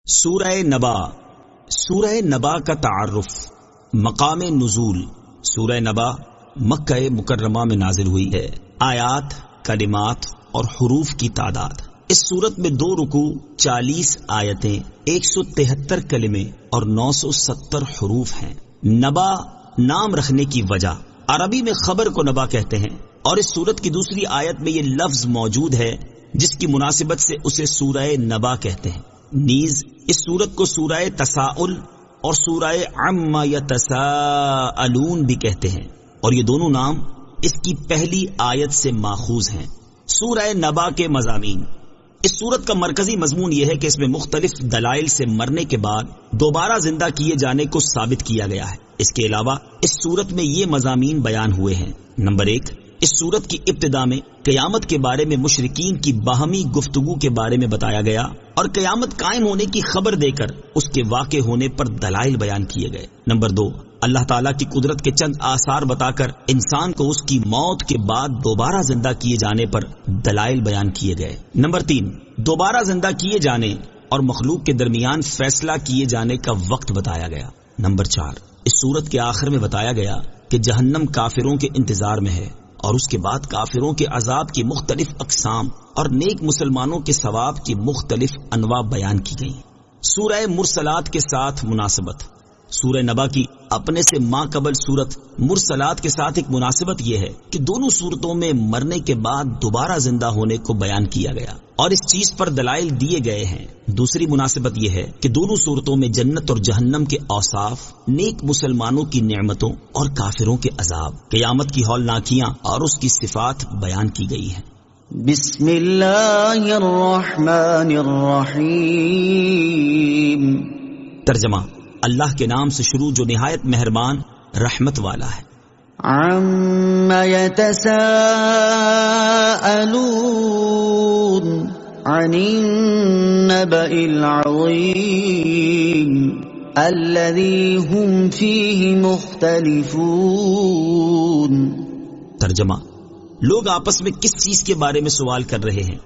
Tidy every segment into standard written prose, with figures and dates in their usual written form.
سورہ نبا. سورہ نبا کا تعارف. مقام نزول. سورہ نبا مکہ مکرمہ میں نازل ہوئی ہے. آیات، کلمات اور حروف کی تعداد. اس سورت میں 2 رکوع، 40 آیتیں، 173 کلمے اور 970 حروف ہیں. نبا نام رکھنے کی وجہ، عربی میں خبر کو نبا کہتے ہیں، اور اس سورت کی دوسری آیت میں یہ لفظ موجود ہے جس کی مناسبت سے اسے سورہ نبا کہتے ہیں. نیز اس سورت کو سورہ تساؤل اور سورہ عما یتساءلون بھی کہتے ہیں، اور یہ دونوں نام اس کی پہلی آیت سے ماخوذ ہیں. سورہ نبا کے مضامین. اس سورت کا مرکزی مضمون یہ ہے کہ اس میں مختلف دلائل سے مرنے کے بعد دوبارہ زندہ کیے جانے کو ثابت کیا گیا ہے. اس کے علاوہ اس سورت میں یہ مضامین بیان ہوئے ہیں. نمبر 1، اس سورت کی ابتدا میں قیامت کے بارے میں مشرکین کی باہمی گفتگو کے بارے میں بتایا گیا اور قیامت قائم ہونے کی خبر دے کر اس کے واقع ہونے پر دلائل بیان کیے گئے. نمبر 2، اللہ تعالیٰ کی قدرت کے چند آثار بتا کر انسان کو اس کی موت کے بعد دوبارہ زندہ کیے جانے پر دلائل بیان کیے گئے. نمبر 3، دوبارہ زندہ کیے جانے اور مخلوق کے درمیان فیصلہ کیے جانے کا وقت بتایا گیا. نمبر 4، اس سورت کے آخر میں بتایا گیا کہ جہنم کافروں کے انتظار میں ہے، اور اس کے بعد کافروں کے عذاب کی مختلف اقسام اور نیک مسلمانوں کے ثواب کی مختلف انواع بیان کی گئی. سورہ مرسلات کے ساتھ مناسبت. سورہ نبا کی اپنے سے ماقبل سورت مرسلات کے ساتھ ایک مناسبت یہ ہے کہ دونوں سورتوں میں مرنے کے بعد دوبارہ زندہ ہونے کو بیان کیا گیا اور اس چیز پر دلائل دیے گئے ہیں. دوسری مناسبت یہ ہے کہ دونوں سورتوں میں جنت اور جہنم کے اوصاف، نیک مسلمانوں کی نعمتوں اور کافروں کے عذاب، قیامت کی ہولناکیاں اور اس کی صفات بیان کی گئی ہیں. بسم اللہ الرحمن الرحیم. ترجمہ: اللہ کے نام سے شروع جو نہایت مہربان رحمت والا ہے. عم يتساءلون عن النبأ العظيم الذي هم فيه مختلفون. ترجمہ: لوگ آپس میں کس چیز کے بارے میں سوال کر رہے ہیں؟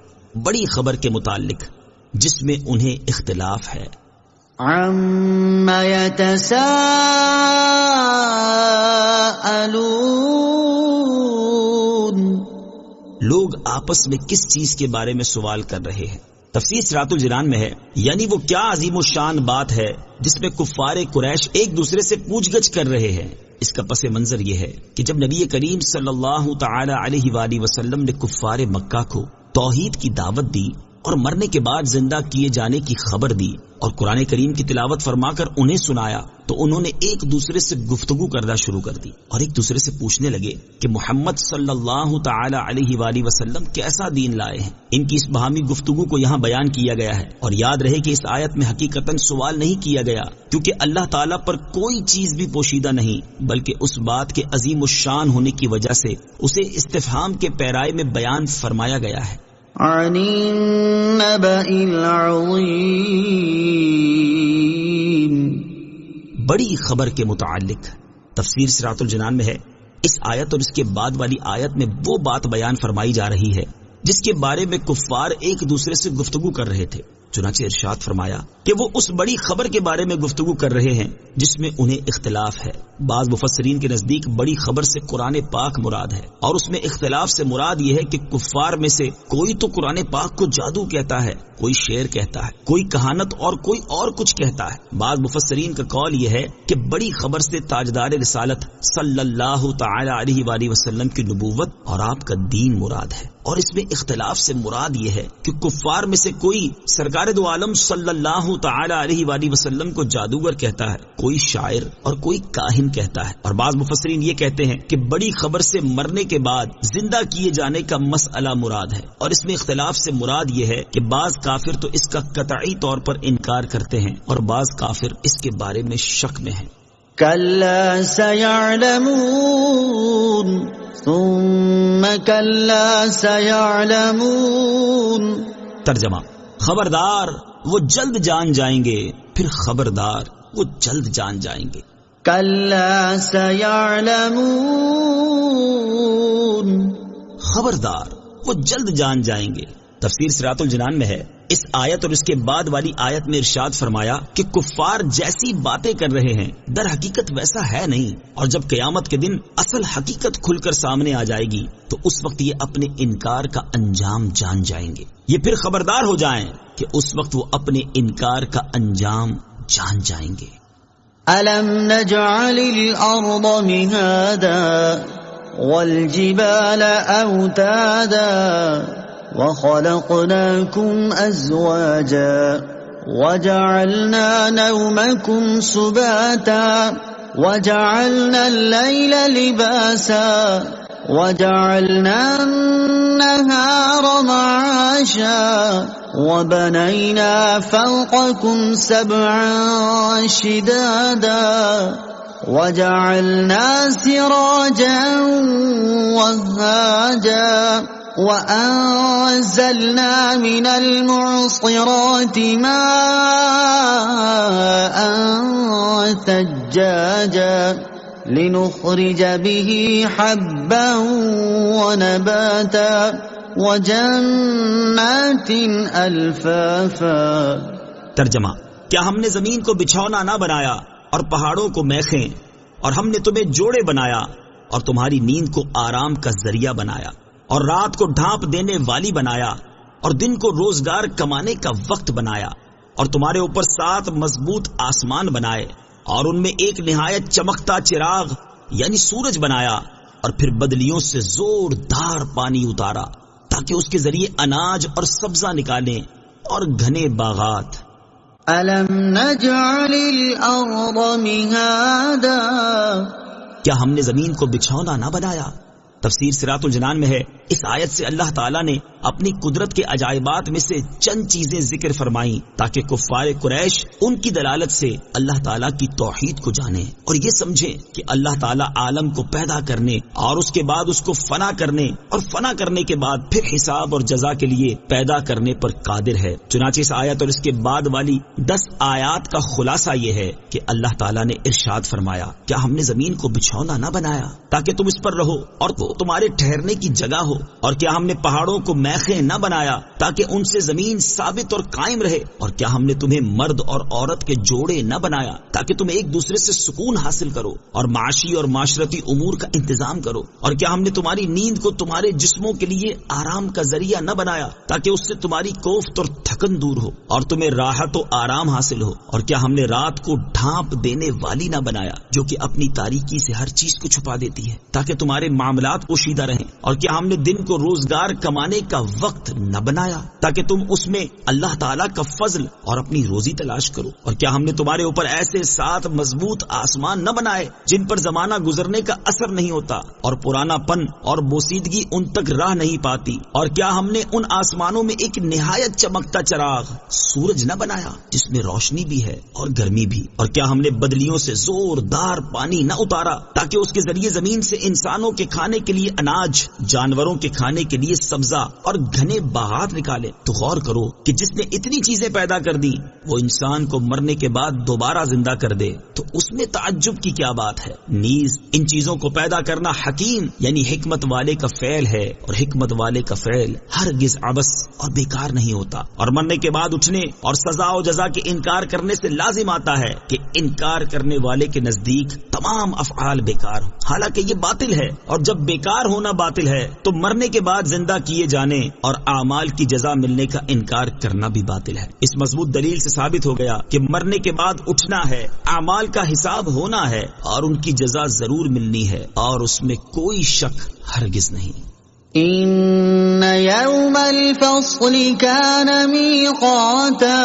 بڑی خبر کے متعلق جس میں انہیں اختلاف ہے. عم يتساءلون، لوگ آپس میں کس چیز کے بارے میں سوال کر رہے ہیں. تفسیر صراط الجنان میں ہے، یعنی وہ کیا عظیم الشان بات ہے جس میں کفار قریش ایک دوسرے سے پوچھ گچھ کر رہے ہیں. اس کا پس منظر یہ ہے کہ جب نبی کریم صلی اللہ تعالی علیہ وآلہ وسلم نے کفار مکہ کو توحید کی دعوت دی اور مرنے کے بعد زندہ کیے جانے کی خبر دی اور قرآن کریم کی تلاوت فرما کر انہیں سنایا، تو انہوں نے ایک دوسرے سے گفتگو کرنا شروع کر دی اور ایک دوسرے سے پوچھنے لگے کہ محمد صلی اللہ تعالی علیہ وآلہ وسلم کیسا دین لائے ہیں. ان کی اس باہمی گفتگو کو یہاں بیان کیا گیا ہے. اور یاد رہے کہ اس آیت میں حقیقتاً سوال نہیں کیا گیا، کیونکہ اللہ تعالیٰ پر کوئی چیز بھی پوشیدہ نہیں، بلکہ اس بات کے عظیم الشان ہونے کی وجہ سے اسے استفہام کے پیرائے میں بیان فرمایا گیا ہے. عن النبأ العظیم، بڑی خبر کے متعلق. تفسیر صراط الجنان میں ہے، اس آیت اور اس کے بعد والی آیت میں وہ بات بیان فرمائی جا رہی ہے جس کے بارے میں کفار ایک دوسرے سے گفتگو کر رہے تھے. چنانچہ ارشاد فرمایا کہ وہ اس بڑی خبر کے بارے میں گفتگو کر رہے ہیں جس میں انہیں اختلاف ہے. بعض مفسرین کے نزدیک بڑی خبر سے قرآن پاک مراد ہے، اور اس میں اختلاف سے مراد یہ ہے کہ کفار میں سے کوئی تو قرآن پاک کو جادو کہتا ہے، کوئی شعر کہتا ہے، کوئی کہانت اور کوئی اور کچھ کہتا ہے. بعض مفسرین کا قول یہ ہے کہ بڑی خبر سے تاجدار رسالت صلی اللہ تعالی علیہ وآلہ وسلم کی نبوت اور آپ کا دین مراد ہے، اور اس میں اختلاف سے مراد یہ ہے کہ کفار میں سے کوئی سرکار دو عالم صلی اللہ تعالی علیہ وآلہ وسلم کو جادوگر کہتا ہے، کوئی شاعر اور کوئی کاہن کہتا ہے. اور بعض مفسرین یہ کہتے ہیں کہ بڑی خبر سے مرنے کے بعد زندہ کیے جانے کا مسئلہ مراد ہے، اور اس میں اختلاف سے مراد یہ ہے کہ بعض کافر تو اس کا قطعی طور پر انکار کرتے ہیں اور بعض کافر اس کے بارے میں شک میں ہیں. کلا سیعلمون ثم کلا سیعلمون. ترجمہ: خبردار وہ جلد جان جائیں گے، پھر خبردار وہ جلد جان جائیں گے. کلا سیعلمون، خبردار وہ جلد جان جائیں گے. تفسیر صراط الجنان میں ہے، اس آیت اور اس کے بعد والی آیت میں ارشاد فرمایا کہ کفار جیسی باتیں کر رہے ہیں در حقیقت ویسا ہے نہیں، اور جب قیامت کے دن اصل حقیقت کھل کر سامنے آ جائے گی تو اس وقت یہ اپنے انکار کا انجام جان جائیں گے. یہ پھر خبردار ہو جائیں کہ اس وقت وہ اپنے انکار کا انجام جان جائیں گے. أَلَمْ نَجْعَلِ الْأَرْضَ مِهَادًا وَالْجِبَالَ أَوْتَادًا وَخَلَقْنَاكُمْ أَزْوَاجًا وَجَعَلْنَا نَوْمَكُمْ سُبَاتًا وَجَعَلْنَا اللَّيْلَ لِبَاسًا وَجَعَلْنَا النَّهَارَ مَعَاشًا وَبَنَيْنَا فَوْقَكُمْ سَبْعًا شِدَادًا وَجَعَلْنَا سِرَاجًا وَهَّاجًا وَأَنزَلْنَا مِنَ الْمُعْصِرَاتِ مَاءً ثَجَّاجًا لِنُخْرِجَ بِهِ حَبًّا وَنَبَاتًا وَجَنَّاتٍ أَلْفَافًا. ترجمہ: کیا ہم نے زمین کو بچھونا نہ بنایا اور پہاڑوں کو میخیں، اور ہم نے تمہیں جوڑے بنایا اور تمہاری نیند کو آرام کا ذریعہ بنایا اور رات کو ڈھانپ دینے والی بنایا اور دن کو روزگار کمانے کا وقت بنایا اور تمہارے اوپر 7 مضبوط آسمان بنائے اور ان میں ایک نہایت چمکتا چراغ یعنی سورج بنایا اور پھر بدلیوں سے زوردار پانی اتارا تاکہ اس کے ذریعے اناج اور سبزہ نکالیں اور گھنے باغات. أَلَمْ نَجْعَلِ الْأَرْضَ مِهَادًا. کیا ہم نے زمین کو بچھونا نہ بنایا؟ تفسیر صراط الجنان میں ہے اس آیت سے اللہ تعالیٰ نے اپنی قدرت کے عجائبات میں سے چند چیزیں ذکر فرمائیں تاکہ کفار قریش ان کی دلالت سے اللہ تعالیٰ کی توحید کو جانیں اور یہ سمجھیں کہ اللہ تعالیٰ عالم کو پیدا کرنے اور اس کے بعد اس کو فنا کرنے اور فنا کرنے کے بعد پھر حساب اور جزا کے لیے پیدا کرنے پر قادر ہے. چنانچہ اس آیت اور اس کے بعد والی 10 آیات کا خلاصہ یہ ہے کہ اللہ تعالیٰ نے ارشاد فرمایا کیا ہم نے زمین کو بچھونا نہ بنایا تاکہ تم اس پر رہو اور وہ تمہارے ٹھہرنے کی جگہ ہو، اور کیا ہم نے پہاڑوں کو میخیں نہ بنایا تاکہ ان سے زمین ثابت اور قائم رہے، اور کیا ہم نے تمہیں مرد اور عورت کے جوڑے نہ بنایا تاکہ تم ایک دوسرے سے سکون حاصل کرو اور معاشی اور معاشرتی امور کا انتظام کرو، اور کیا ہم نے تمہاری نیند کو تمہارے جسموں کے لیے آرام کا ذریعہ نہ بنایا تاکہ اس سے تمہاری کوفت اور تھکن دور ہو اور تمہیں راحت و آرام حاصل ہو، اور کیا ہم نے رات کو ڈھانپ دینے والی نہ بنایا جو کہ اپنی تاریکی سے ہر چیز کو چھپا دیتی ہے تاکہ تمہارے معاملات پوشیدہ رہیں، اور کیا ہم نے دن کو روزگار کمانے کا وقت نہ بنایا تاکہ تم اس میں اللہ تعالیٰ کا فضل اور اپنی روزی تلاش کرو، اور کیا ہم نے تمہارے اوپر ایسے 7 مضبوط آسمان نہ بنائے جن پر زمانہ گزرنے کا اثر نہیں ہوتا اور پرانا پن اور بوسیدگی ان تک راہ نہیں پاتی، اور کیا ہم نے ان آسمانوں میں ایک نہایت چمکتا چراغ سورج نہ بنایا جس میں روشنی بھی ہے اور گرمی بھی، اور کیا ہم نے بدلیوں سے زوردار پانی نہ اتارا تاکہ اس کے ذریعے زمین سے انسانوں کے کھانے کے لیے اناج، جانوروں کے کھانے کے لیے سبزہ اور گھنے باغات نکالے. تو غور کرو کہ جس نے اتنی چیزیں پیدا کر دی وہ انسان کو مرنے کے بعد دوبارہ زندہ کر دے تو اس میں تعجب کی کیا بات ہے. نیز ان چیزوں کو پیدا کرنا حکیم یعنی حکمت والے کا فعل ہے، اور حکمت والے کا فعل ہرگز عبث اور بیکار نہیں ہوتا. اور مرنے کے بعد اٹھنے اور سزا و جزا کے انکار کرنے سے لازم آتا ہے کہ انکار کرنے والے کے نزدیک تمام افعال بیکار ہوں، حالانکہ یہ باطل ہے، اور جب بیکار ہونا باطل ہے تو مرنے کے بعد زندہ کیے جانے اور اعمال کی جزا ملنے کا انکار کرنا بھی باطل ہے. اس مضبوط دلیل سے ثابت ہو گیا کہ مرنے کے بعد اٹھنا ہے، اعمال کا حساب ہونا ہے اور ان کی جزا ضرور ملنی ہے، اور اس میں کوئی شک ہرگز نہیں. إن يوم الفصل كان ميقاتا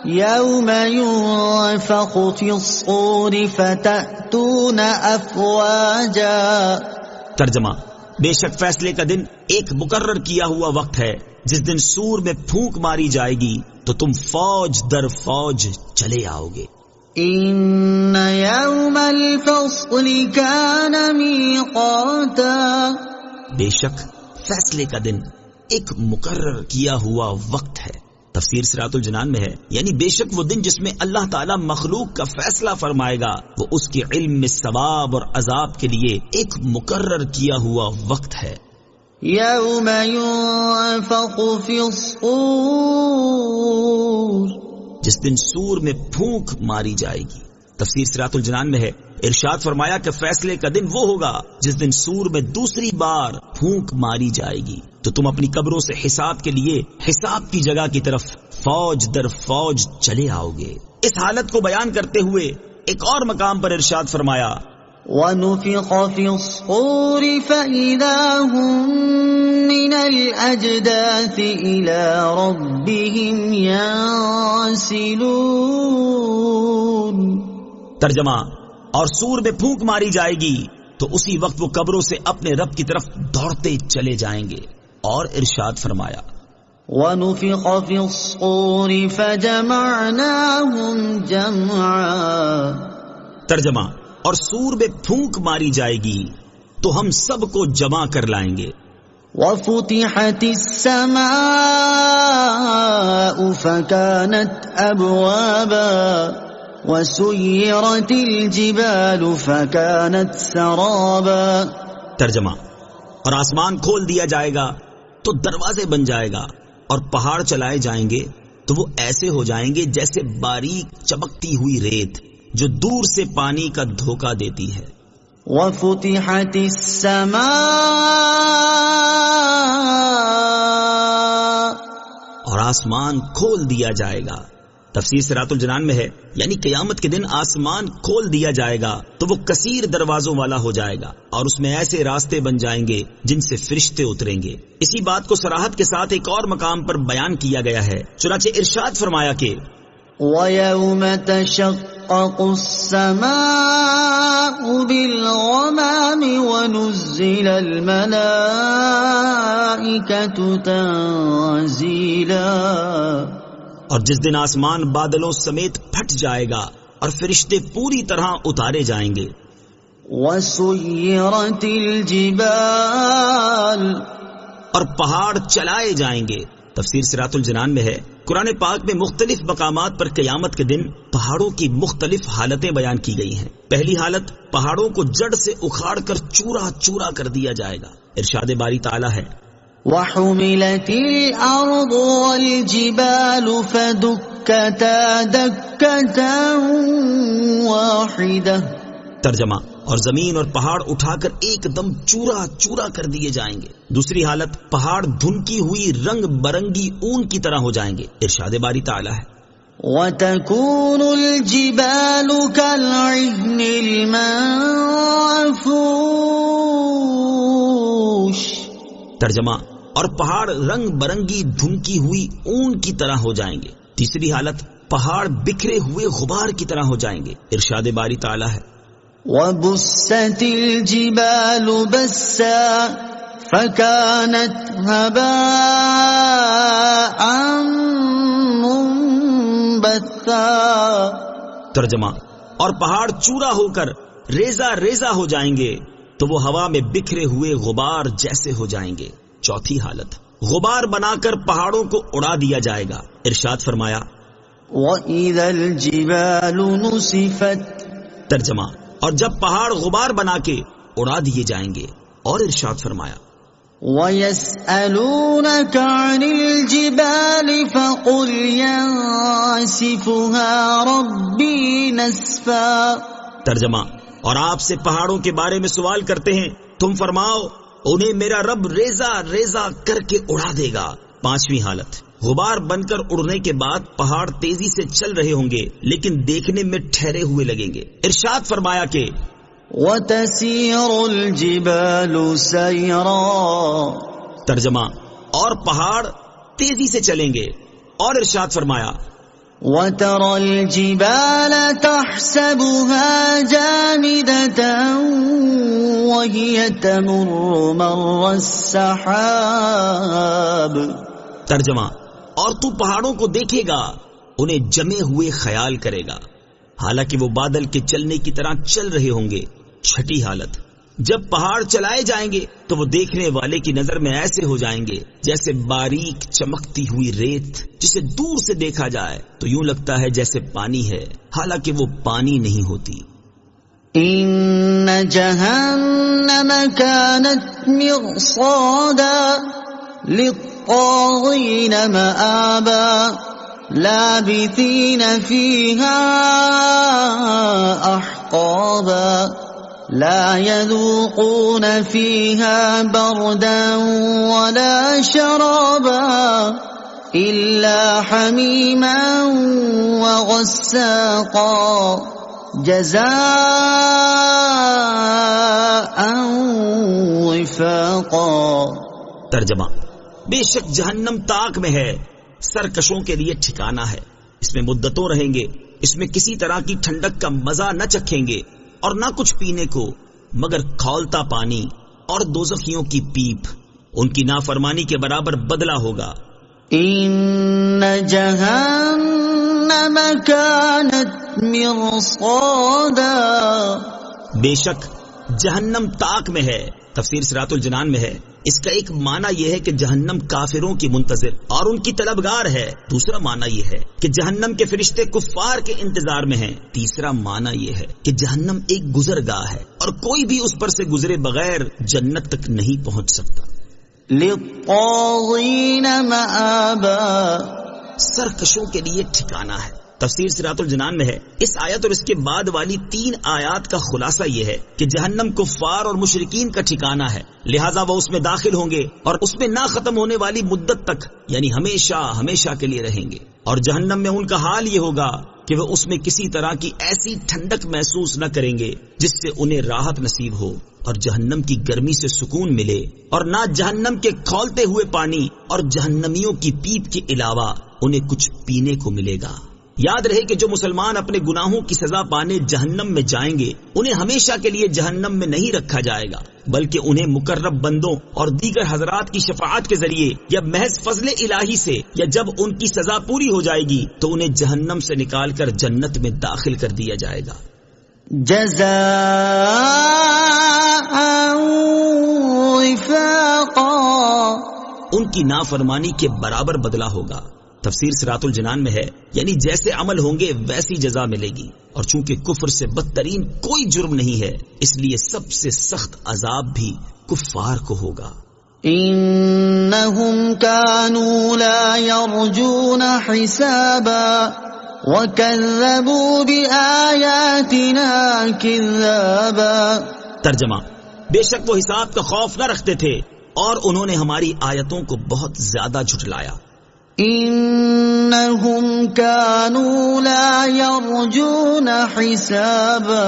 يوم ينفخ في الصور فتأتون أفواجا. ترجمہ: بے شک فیصلے کا دن ایک مقرر کیا ہوا وقت ہے جس دن سور میں پھونک ماری جائے گی تو تم فوج در فوج چلے آؤ گے. إن يوم الفصل كان ميقاتا. بے شک فیصلے کا دن ایک مقرر کیا ہوا وقت ہے. تفسیر صراط الجنان میں ہے یعنی بے شک وہ دن جس میں اللہ تعالیٰ مخلوق کا فیصلہ فرمائے گا وہ اس کے علم میں ثواب اور عذاب کے لیے ایک مقرر کیا ہوا وقت ہے. يوم ينفخ في الصور جس دن سور میں پھونک ماری جائے گی. تفسیر صراط الجنان میں ہے، ارشاد فرمایا کہ فیصلے کا دن وہ ہوگا جس دن سور میں دوسری بار پھونک ماری جائے گی تو تم اپنی قبروں سے حساب کے لیے حساب کی جگہ کی طرف فوج در فوج چلے آؤ گے. اس حالت کو بیان کرتے ہوئے ایک اور مقام پر ارشاد فرمایا وَنُفِخَ فِي الصُّورِ فَإِذَا هُم مِّنَ الْأَجْدَاثِ إِلَى رَبِّهِمْ يَنسِلُونَ. ترجمہ، اور سور میں پھونک ماری جائے گی تو اسی وقت وہ قبروں سے اپنے رب کی طرف دوڑتے چلے جائیں گے. اور ارشاد فرمایا وَنُفِخَ فِي الصُّورِ فَجَمَعْنَاهُمْ جَمْعًا. ترجمہ، اور سور میں پھونک ماری جائے گی تو ہم سب کو جمع کر لائیں گے. وَفُتِحَتِ السَّمَاءُ فَكَانَتْ أَبْوَابًا وَسُيِّرَتِ الْجِبَالُ فَكَانَتْ سَرَابًا. ترجمہ، اور آسمان کھول دیا جائے گا تو دروازے بن جائے گا، اور پہاڑ چلائے جائیں گے تو وہ ایسے ہو جائیں گے جیسے باریک چمکتی ہوئی ریت جو دور سے پانی کا دھوکہ دیتی ہے. وَفُتِحَتِ السَّمَاءُ اور آسمان کھول دیا جائے گا. تفسیر صراط الجنان میں ہے، یعنی قیامت کے دن آسمان کھول دیا جائے گا تو وہ کثیر دروازوں والا ہو جائے گا اور اس میں ایسے راستے بن جائیں گے جن سے فرشتے اتریں گے. اسی بات کو صراحت کے ساتھ ایک اور مقام پر بیان کیا گیا ہے. چنانچہ ارشاد فرمایا کہ وَيَوْمَ تَشَقَّقُ السَّمَاءُ بِالْغَمَامِ وَنُزِّلَ الْمَلَائِكَةُ تَنزِيلًا. اور جس دن آسمان بادلوں سمیت پھٹ جائے گا اور فرشتے پوری طرح اتارے جائیں گے. وَسُيِّرَتِ الْجِبَالُ اور پہاڑ چلائے جائیں گے. تفسیر صراط الجنان میں ہے، قرآن پاک میں مختلف مقامات پر قیامت کے دن پہاڑوں کی مختلف حالتیں بیان کی گئی ہیں. پہلی حالت، پہاڑوں کو جڑ سے اکھاڑ کر چورا چورا کر دیا جائے گا. ارشاد باری تعالیٰ ہے وَحُمِلَتِ الْأَرْضُ وَالْجِبَالُ فَدُكَّتَا دَكَّةً وَاحِدَةً. ترجمہ، اور زمین اور پہاڑ اٹھا کر ایک دم چورا چورا کر دیے جائیں گے. دوسری حالت، پہاڑ دھنکی ہوئی رنگ برنگی اون کی طرح ہو جائیں گے. ارشاد باری تعالیٰ ہے وَتَكُونُ الْجِبَالُ كَالْعِهْنِ الْمَنفُوشِ. ترجمہ، اور پہاڑ رنگ برنگی دھنکی ہوئی اون کی طرح ہو جائیں گے. تیسری حالت، پہاڑ بکھرے ہوئے غبار کی طرح ہو جائیں گے. ارشاد باری تعالیٰ ہے وَبُسَّتِ الْجِبَالُ بَسًّا فَكَانَتْ هَبَاءً مُنبَثًّا. ترجمہ، اور پہاڑ چورا ہو کر ریزہ ریزہ ہو جائیں گے تو وہ ہوا میں بکھرے ہوئے غبار جیسے ہو جائیں گے. چوتھی حالت، غبار بنا کر پہاڑوں کو اڑا دیا جائے گا. ارشاد فرمایا وَإِذَا الْجِبَالُ نُسِفَتْ. ترجمہ، اور جب پہاڑ غبار بنا کے اڑا دیے جائیں گے. اور ارشاد فرمایا وَيَسْأَلُونَكَ عَنِ الْجِبَالِ فَقُلْ يَنسِفُهَا رَبِّي نَسْفًا. ترجمہ، اور آپ سے پہاڑوں کے بارے میں سوال کرتے ہیں، تم فرماؤ انہیں میرا رب ریزہ ریزہ کر کے اڑا دے گا. پانچویں حالت، غبار بن کر اڑنے کے بعد پہاڑ تیزی سے چل رہے ہوں گے لیکن دیکھنے میں ٹھہرے ہوئے لگیں گے. ارشاد فرمایا کہ وَتَسِيرُ الْجِبَالُ سَيْرًا. ترجمہ، اور پہاڑ تیزی سے چلیں گے. اور ارشاد فرمایا وَتَرَى الْجِبَالَ تَحْسَبُهَا جَامِدَةً وَهِيَ تَمُرُّ مَرَّ السَّحَابِ. ترجمہ، اور تو پہاڑوں کو دیکھے گا انہیں جمے ہوئے خیال کرے گا حالانکہ وہ بادل کے چلنے کی طرح چل رہے ہوں گے. چھٹی حالت، جب پہاڑ چلائے جائیں گے تو وہ دیکھنے والے کی نظر میں ایسے ہو جائیں گے جیسے باریک چمکتی ہوئی ریت جسے دور سے دیکھا جائے تو یوں لگتا ہے جیسے پانی ہے حالانکہ وہ پانی نہیں ہوتی. إن جهنم كانت مرصادا للطاغين مآبا لابثين فيها أحقابا لا يذوقون فيها بردا ولا شرابا إلا حميما وغساقا جزاء وفاقا۔ ترجمہ: بے شک جہنم تاک میں ہے، سرکشوں کے لیے ٹھکانہ ہے، اس میں مدتوں رہیں گے، اس میں کسی طرح کی ٹھنڈک کا مزہ نہ چکھیں گے اور نہ کچھ پینے کو مگر کھولتا پانی اور دوزخیوں کی پیپ، ان کی نافرمانی کے برابر بدلہ ہوگا۔ ان جہنم كانت مرصادا، بے شک جہنم تاک میں ہے، تفسیر صراط الجنان میں ہے۔ اس کا ایک معنی یہ ہے کہ جہنم کافروں کی منتظر اور ان کی طلبگار ہے، دوسرا معنی یہ ہے کہ جہنم کے فرشتے کفار کے انتظار میں ہیں، تیسرا معنی یہ ہے کہ جہنم ایک گزرگاہ ہے اور کوئی بھی اس پر سے گزرے بغیر جنت تک نہیں پہنچ سکتا۔ للطاغین مآبا، سرکشوں کے لیے ٹھکانہ ہے، تفسیر صراط الجنان میں ہے۔ اس آیت اور اس کے بعد والی 3 آیات کا خلاصہ یہ ہے کہ جہنم کفار اور مشرکین کا ٹھکانہ ہے، لہٰذا وہ اس میں داخل ہوں گے اور اس میں نہ ختم ہونے والی مدت تک، یعنی ہمیشہ ہمیشہ کے لیے رہیں گے، اور جہنم میں ان کا حال یہ ہوگا کہ وہ اس میں کسی طرح کی ایسی ٹھنڈک محسوس نہ کریں گے جس سے انہیں راحت نصیب ہو اور جہنم کی گرمی سے سکون ملے، اور نہ جہنم کے کھولتے ہوئے پانی اور جہنمیوں کی پیپ کے علاوہ انہیں کچھ پینے کو ملے گا۔ یاد رہے کہ جو مسلمان اپنے گناہوں کی سزا پانے جہنم میں جائیں گے انہیں ہمیشہ کے لیے جہنم میں نہیں رکھا جائے گا، بلکہ انہیں مقرب بندوں اور دیگر حضرات کی شفاعت کے ذریعے یا محض فضل الہی سے یا جب ان کی سزا پوری ہو جائے گی تو انہیں جہنم سے نکال کر جنت میں داخل کر دیا جائے گا۔ جزاء وفاقا، ان کی نافرمانی کے برابر بدلہ ہوگا، تفسیر صراط الجنان میں ہے، یعنی جیسے عمل ہوں گے ویسی جزا ملے گی، اور چونکہ کفر سے بدترین کوئی جرم نہیں ہے اس لیے سب سے سخت عذاب بھی کفار کو ہوگا۔ انہم كانوا لا يرجون حسابا وكذبوا بآیاتنا كذابا۔ ترجمہ: بے شک وہ حساب کا خوف نہ رکھتے تھے اور انہوں نے ہماری آیتوں کو بہت زیادہ جھٹلایا۔ انہم كانوا لا يرجون حسابا،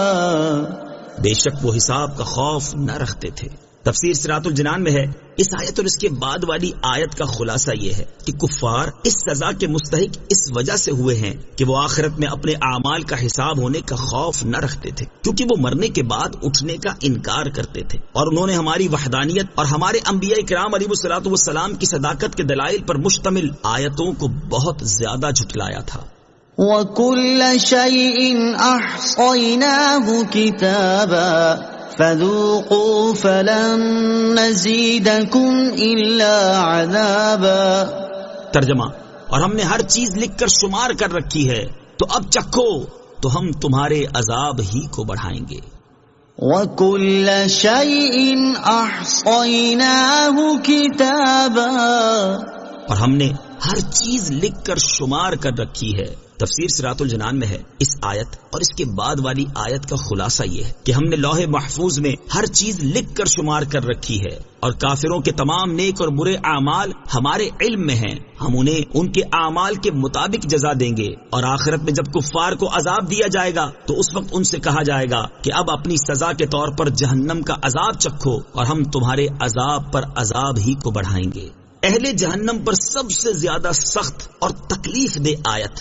بے شک وہ حساب کا خوف نہ رکھتے تھے، تفسیر صراط الجنان میں ہے۔ اس آیت اور اس کے بعد والی آیت کا خلاصہ یہ ہے کہ کفار اس سزا کے مستحق اس وجہ سے ہوئے ہیں کہ وہ آخرت میں اپنے اعمال کا حساب ہونے کا خوف نہ رکھتے تھے، کیونکہ وہ مرنے کے بعد اٹھنے کا انکار کرتے تھے، اور انہوں نے ہماری وحدانیت اور ہمارے انبیاء کرام علیہ الصلوۃ والسلام کی صداقت کے دلائل پر مشتمل آیتوں کو بہت زیادہ جھٹلایا تھا۔ وَكُلَّ شَيْءٍ أَحْصَيْنَاهُ كِتَابًا فَذُوقُوا فَلَن نَّزِيدَكُمْ إِلَّا عَذَابًا۔ ترجمہ: اور ہم نے ہر چیز لکھ کر شمار کر رکھی ہے تو اب چکھو تو ہم تمہارے عذاب ہی کو بڑھائیں گے۔ وَكُلَّ شَيْءٍ أَحْصَيْنَاهُ كِتَابًا، اور ہم نے ہر چیز لکھ کر شمار کر رکھی ہے، تفسیر صراط الجنان میں ہے۔ اس آیت اور اس کے بعد والی آیت کا خلاصہ یہ ہے کہ ہم نے لوح محفوظ میں ہر چیز لکھ کر شمار کر رکھی ہے، اور کافروں کے تمام نیک اور برے اعمال ہمارے علم میں ہیں، ہم انہیں ان کے اعمال کے مطابق جزا دیں گے، اور آخرت میں جب کفار کو عذاب دیا جائے گا تو اس وقت ان سے کہا جائے گا کہ اب اپنی سزا کے طور پر جہنم کا عذاب چکھو اور ہم تمہارے عذاب پر عذاب ہی کو بڑھائیں گے۔ اہل جہنم پر سب سے زیادہ سخت اور تکلیف دہ آیت۔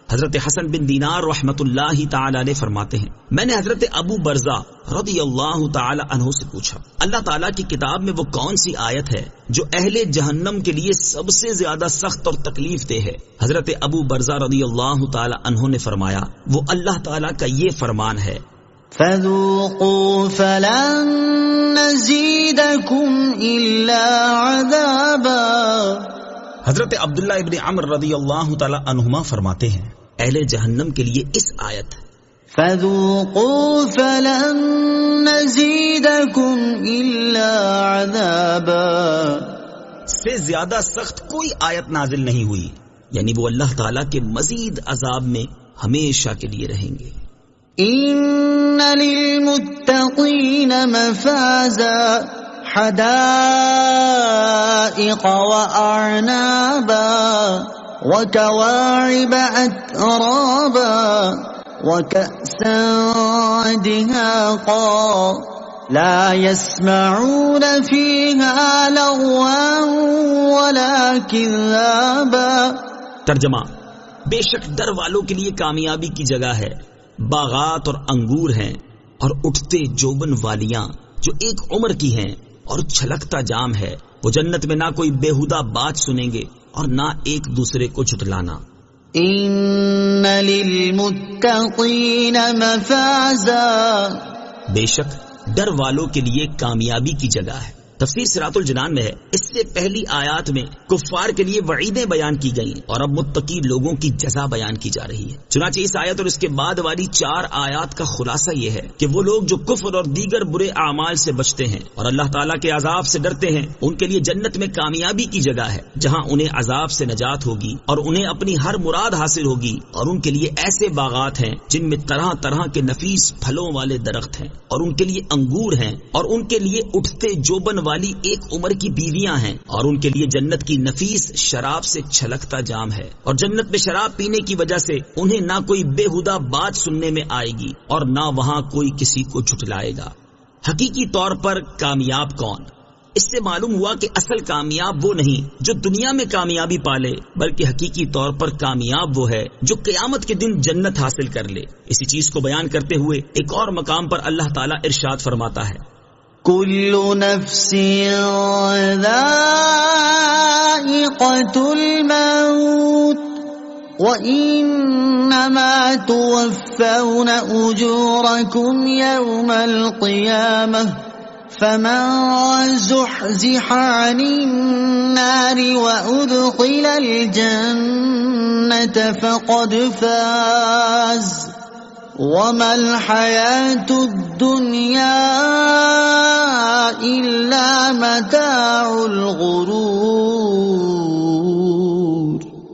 حضرت حسن بن دینار رحمت اللہ تعالی علیہ فرماتے ہیں، میں نے حضرت ابو برزہ رضی اللہ تعالی عنہ سے پوچھا، اللہ تعالیٰ کی کتاب میں وہ کون سی آیت ہے جو اہل جہنم کے لیے سب سے زیادہ سخت اور تکلیف دہ ہے؟ حضرت ابو برزہ رضی اللہ تعالی عنہ نے فرمایا، وہ اللہ تعالیٰ کا یہ فرمان ہے، فَذُوقُوا فَلَن نَّزِيدَكُمْ إِلَّا عَذَابًا۔ حضرت عبداللہ ابن عمر رضی اللہ تعالی عنہما فرماتے ہیں، اہل جہنم کے لیے اس آیت فذوقوا فلن نزيدكم إلا عذابا. سے زیادہ سخت کوئی آیت نازل نہیں ہوئی، یعنی وہ اللہ تعالیٰ کے مزید عذاب میں ہمیشہ کے لیے رہیں گے. ان للمتقین مفازا حدائق واعنابا وكواعب اترابا وكأسا دهاقا لا يسمعون فيها لغوا ولا كذابا. ترجمہ: بے شک ڈر والوں کے لیے کامیابی کی جگہ ہے، باغات اور انگور ہیں اور اٹھتے جوبن والیاں جو ایک عمر کی ہیں، اور چھلکتا جام ہے. وہ جنت میں نہ کوئی بےہودہ بات سنیں گے اور نہ ایک دوسرے کو جھٹلانا. ان للمتقین مفازا، بے شک ڈر والوں کے لیے کامیابی کی جگہ ہے. تفسیر صراط الجنان میں ہے. اس سے پہلی آیات میں کفار کے لیے وعیدیں بیان کی گئیں اور اب متقی لوگوں کی جزا بیان کی جا رہی ہے. چنانچہ اس آیت اور اس کے بعد والی 4 آیات کا خلاصہ یہ ہے کہ وہ لوگ جو کفر اور دیگر برے اعمال سے بچتے ہیں اور اللہ تعالیٰ کے عذاب سے ڈرتے ہیں، ان کے لیے جنت میں کامیابی کی جگہ ہے، جہاں انہیں عذاب سے نجات ہوگی اور انہیں اپنی ہر مراد حاصل ہوگی. اور ان کے لیے ایسے باغات ہیں جن میں طرح طرح کے نفیس پھلوں والے درخت ہیں، اور ان کے لیے انگور ہیں، اور ان کے لیے اٹھتے جوبن والی ایک عمر کی بیویاں ہیں، اور ان کے لیے جنت کی نفیس شراب سے چھلکتا جام ہے. اور جنت میں شراب پینے کی وجہ سے انہیں نہ کوئی بےہودہ بات سننے میں آئے گی اور نہ وہاں کوئی کسی کو جھٹلائے گا. حقیقی طور پر کامیاب کون؟ اس سے معلوم ہوا کہ اصل کامیاب وہ نہیں جو دنیا میں کامیابی پالے، بلکہ حقیقی طور پر کامیاب وہ ہے جو قیامت کے دن جنت حاصل کر لے. اسی چیز کو بیان کرتے ہوئے ایک اور مقام پر اللہ تعالیٰ ارشاد فرماتا ہے: كل نفس ذائقة الموت وإنما توفون أجوركم يوم القيامة فمن زحزح عن النار وأدخل الجنة فقد فاز وما الحياة الدنيا إلا متاع الغرور.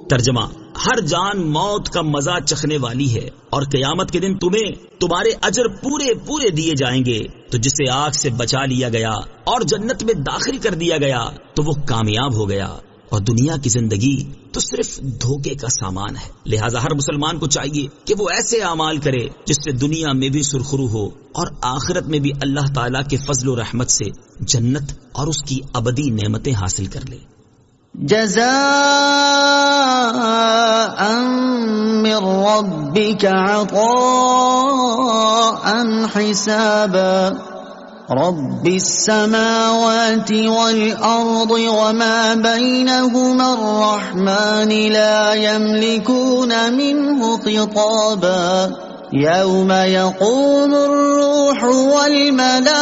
ترجمہ: ہر جان موت کا مزہ چکھنے والی ہے، اور قیامت کے دن تمہیں تمہارے اجر پورے پورے دیے جائیں گے. تو جسے آگ سے بچا لیا گیا اور جنت میں داخل کر دیا گیا تو وہ کامیاب ہو گیا، اور دنیا کی زندگی تو صرف دھوکے کا سامان ہے. لہٰذا ہر مسلمان کو چاہیے کہ وہ ایسے اعمال کرے جس سے دنیا میں بھی سرخرو ہو اور آخرت میں بھی اللہ تعالیٰ کے فضل و رحمت سے جنت اور اس کی ابدی نعمتیں حاصل کر لے. جزاء من ربك عطاء حسابا. رب السماوات والأرض وما بينهما الرحمن لا يملكون منه خطابا. يوم يقوم الروح والملائكة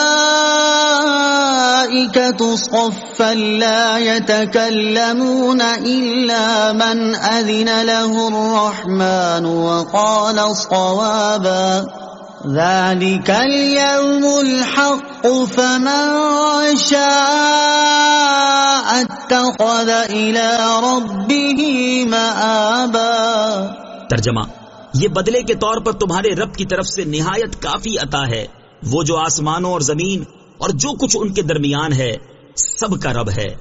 صفا لا يتكلمون إلا من أذن له الرحمن وقال صوابا. ذلك اليوم الحق فمن شاء اتخذ إلى ربه مآبا. ترجمہ: یہ بدلے کے طور پر تمہارے رب کی طرف سے نہایت کافی عطا ہے. وہ جو آسمانوں اور زمین اور جو کچھ ان کے درمیان ہے سب کا رب ہے،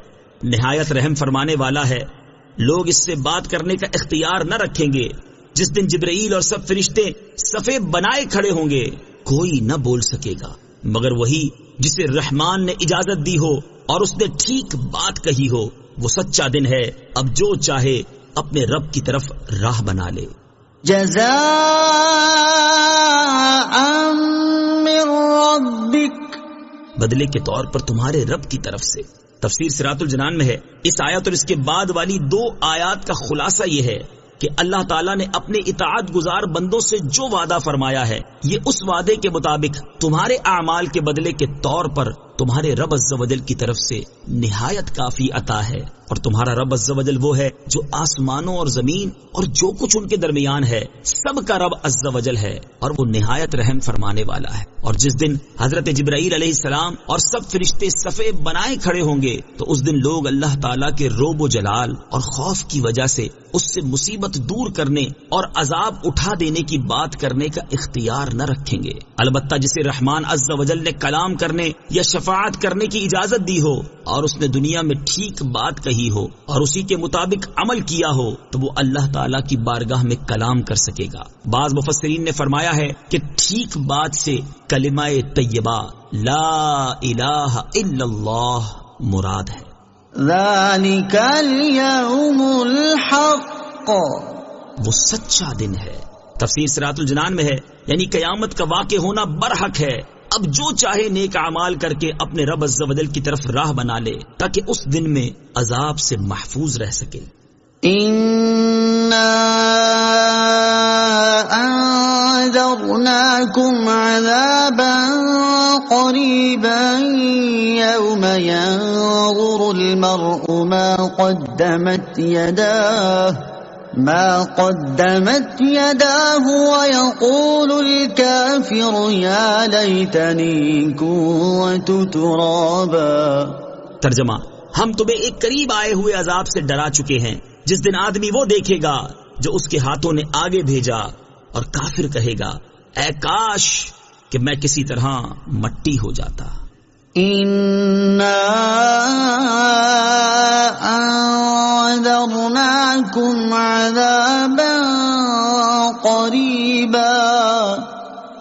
نہایت رحم فرمانے والا ہے. لوگ اس سے بات کرنے کا اختیار نہ رکھیں گے. جس دن جبرائیل اور سب فرشتے صفے بنائے کھڑے ہوں گے، کوئی نہ بول سکے گا مگر وہی جسے رحمان نے اجازت دی ہو اور اس نے ٹھیک بات کہی ہو. وہ سچا دن ہے، اب جو چاہے اپنے رب کی طرف راہ بنا لے. جزاء من ربک، بدلے کے طور پر تمہارے رب کی طرف سے. تفسیر صراط الجنان میں ہے. اس آیت اور اس کے بعد والی 2 آیات کا خلاصہ یہ ہے کہ اللہ تعالیٰ نے اپنے اطاعت گزار بندوں سے جو وعدہ فرمایا ہے، یہ اس وعدے کے مطابق تمہارے اعمال کے بدلے کے طور پر تمہارے رب عز و جل کی طرف سے نہایت کافی عطا ہے. اور تمہارا رب عز و جل وہ ہے جو آسمانوں اور زمین اور جو کچھ ان کے درمیان ہے سب کا رب عز و جل ہے، اور وہ نہایت رحم فرمانے والا ہے۔ اور جس دن حضرت جبرائیل علیہ السلام اور سب فرشتے صفے بنائے کھڑے ہوں گے تو اس دن لوگ اللہ تعالیٰ کے روب و جلال اور خوف کی وجہ سے اس سے مصیبت دور کرنے اور عذاب اٹھا دینے کی بات کرنے کا اختیار نہ رکھیں گے۔ البتہ جسے رحمان عز و جل نے کلام کرنے یا شفاعت کرنے کی اجازت دی ہو اور اس نے دنیا میں ٹھیک بات کہی ہو اور اسی کے مطابق عمل کیا ہو تو وہ اللہ تعالیٰ کی بارگاہ میں کلام کر سکے گا۔ بعض مفسرین نے فرمایا ہے کہ ٹھیک بات سے کلمہ طیبہ لا الہ الا اللہ مراد ہے۔ ذالک الیوم الحق، وہ سچا دن ہے۔ تفسیر صراط الجنان میں ہے یعنی قیامت کا واقع ہونا برحق ہے۔ اب جو چاہے نیک اعمال کر کے اپنے رب عز و جل کی طرف راہ بنا لے تاکہ اس دن میں عذاب سے محفوظ رہ سکے۔ اِنَّا أَنذَرْنَاكُمْ عَذَابًا قَرِيبًا يَوْمَ يَنظُرُ الْمَرْءُ ما قدمت يداه ويقول الكافر يا ليتني كنت ترابا۔ ترجمہ، ہم تمہیں ایک قریب آئے ہوئے عذاب سے ڈرا چکے ہیں جس دن آدمی وہ دیکھے گا جو اس کے ہاتھوں نے آگے بھیجا، اور کافر کہے گا اے کاش کہ میں کسی طرح مٹی ہو جاتا۔ انذرناکم عذابا قریبا،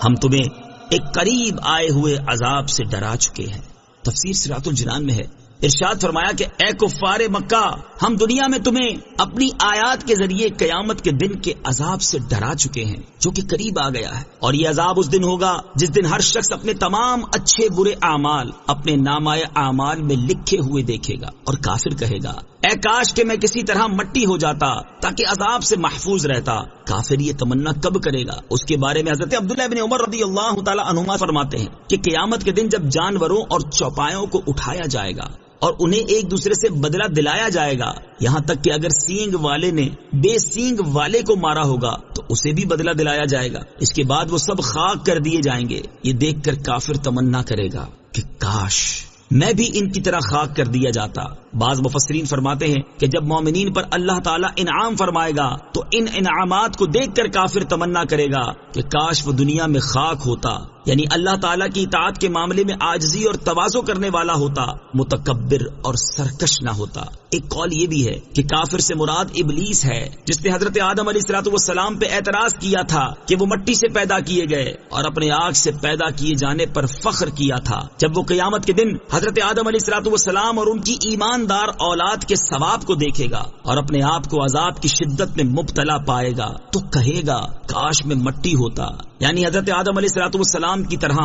ہم تمہیں ایک قریب آئے ہوئے عذاب سے ڈرا چکے ہیں۔ تفسیر صراط الجنان میں ہے، ارشاد فرمایا کہ اے کفار مکہ، ہم دنیا میں تمہیں اپنی آیات کے ذریعے قیامت کے دن کے عذاب سے ڈرا چکے ہیں جو کہ قریب آ گیا ہے، اور یہ عذاب اس دن ہوگا جس دن ہر شخص اپنے تمام اچھے برے اعمال اپنے نامۂ اعمال میں لکھے ہوئے دیکھے گا، اور کافر کہے گا اے کاش کہ میں کسی طرح مٹی ہو جاتا تاکہ عذاب سے محفوظ رہتا۔ کافر یہ تمنا کب کرے گا؟ اس کے بارے میں حضرت عبداللہ بن عمر رضی اللہ تعالی عنہما فرماتے ہیں کہ قیامت کے دن جب جانوروں اور چوپایوں کو اٹھایا جائے گا اور انہیں ایک دوسرے سے بدلہ دلایا جائے گا، یہاں تک کہ اگر سینگ والے نے بے سینگ والے کو مارا ہوگا تو اسے بھی بدلہ دلایا جائے گا، اس کے بعد وہ سب خاک کر دیے جائیں گے۔ یہ دیکھ کر کافر تمنا کرے گا کہ کاش میں بھی ان کی طرح خاک کر دیا جاتا۔ بعض مفسرین فرماتے ہیں کہ جب مومنین پر اللہ تعالیٰ انعام فرمائے گا تو ان انعامات کو دیکھ کر کافر تمنا کرے گا کہ کاش وہ دنیا میں خاک ہوتا، یعنی اللہ تعالیٰ کی اطاعت کے معاملے میں عاجزی اور تواضع کرنے والا ہوتا، متکبر اور سرکش نہ ہوتا۔ ایک قول یہ بھی ہے کہ کافر سے مراد ابلیس ہے جس نے حضرت آدم علیہ السلام پہ اعتراض کیا تھا کہ وہ مٹی سے پیدا کیے گئے اور اپنے آگ سے پیدا کیے جانے پر فخر کیا تھا۔ جب وہ قیامت کے دن حضرت آدم علیہ السلام اور ان کی ایماندار اولاد کے ثواب کو دیکھے گا اور اپنے آپ کو عذاب کی شدت میں مبتلا پائے گا تو کہے گا کاش میں مٹی ہوتا، یعنی حضرت آدم علیہ السلام کی طرح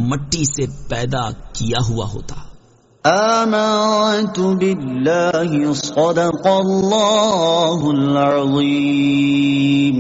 مٹی سے پیدا کیا ہوا ہوتا۔ آمنت باللہ صدق اللہ العظیم۔